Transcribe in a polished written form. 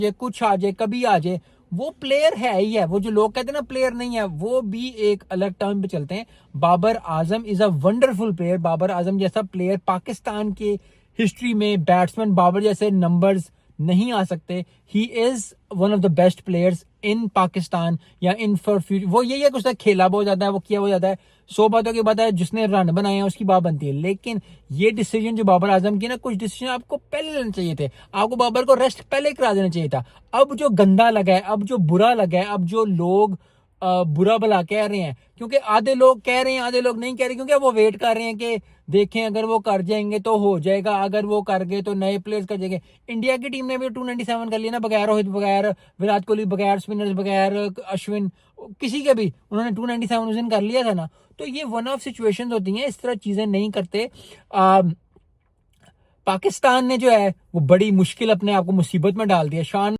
ये कुछ आ जाए, कभी आ जाए, वो प्लेयर है ही है। वो जो लोग कहते हैं ना प्लेयर नहीं है, वो भी एक अलग टर्म पे चलते हैं। Babar Azam is a wonderful player. Babar Azam जैसा प्लेयर पाकिस्तान के हिस्ट्री में, बैट्समैन बाबर जैसे नंबर्स नहीं आ सकते। He is one of the best players in Pakistan या इन फॉर फ्यूचर। वो यही है कि उसने खेला बहुत ज्यादा है, वो किया बहुत ज्यादा है, 100 बातों की बात है, जिसने रन बनाए हैं उसकी बात बनती है। लेकिन ये डिसीजन जो बाबर आजम की ना, कुछ डिसीजन आपको पहले लेने चाहिए थे। आपको बाबर को रेस्ट पहले करा देना चाहिए था। अब जो गंदा लगा है, अब जो बुरा लगा है, अब जो लोग बुरा भला कह रहे हैं, क्योंकि आधे लोग कह रहे हैं आधे लोग नहीं कह रहे, क्योंकि वो वेट कर रहे हैं कि देखें अगर वो कर जाएंगे तो हो जाएगा, अगर वो कर गए तो नए प्लेयर्स कर जाएंगे। इंडिया की टीम ने भी 297 कर लिया ना, बगैर रोहित, बगैर विराट कोहली, बगैर स्पिनर्स, बगैर अश्विन, किसी के भी उन्होंने 297 उस दिन कर लिया था ना। तो ये वन ऑफ सिचुएशंस होती हैं, इस तरह चीजें नहीं करते। पाकिस्तान ने जो है वो बड़ी मुश्किल अपने आप को मुसीबत में डाल दिया। शान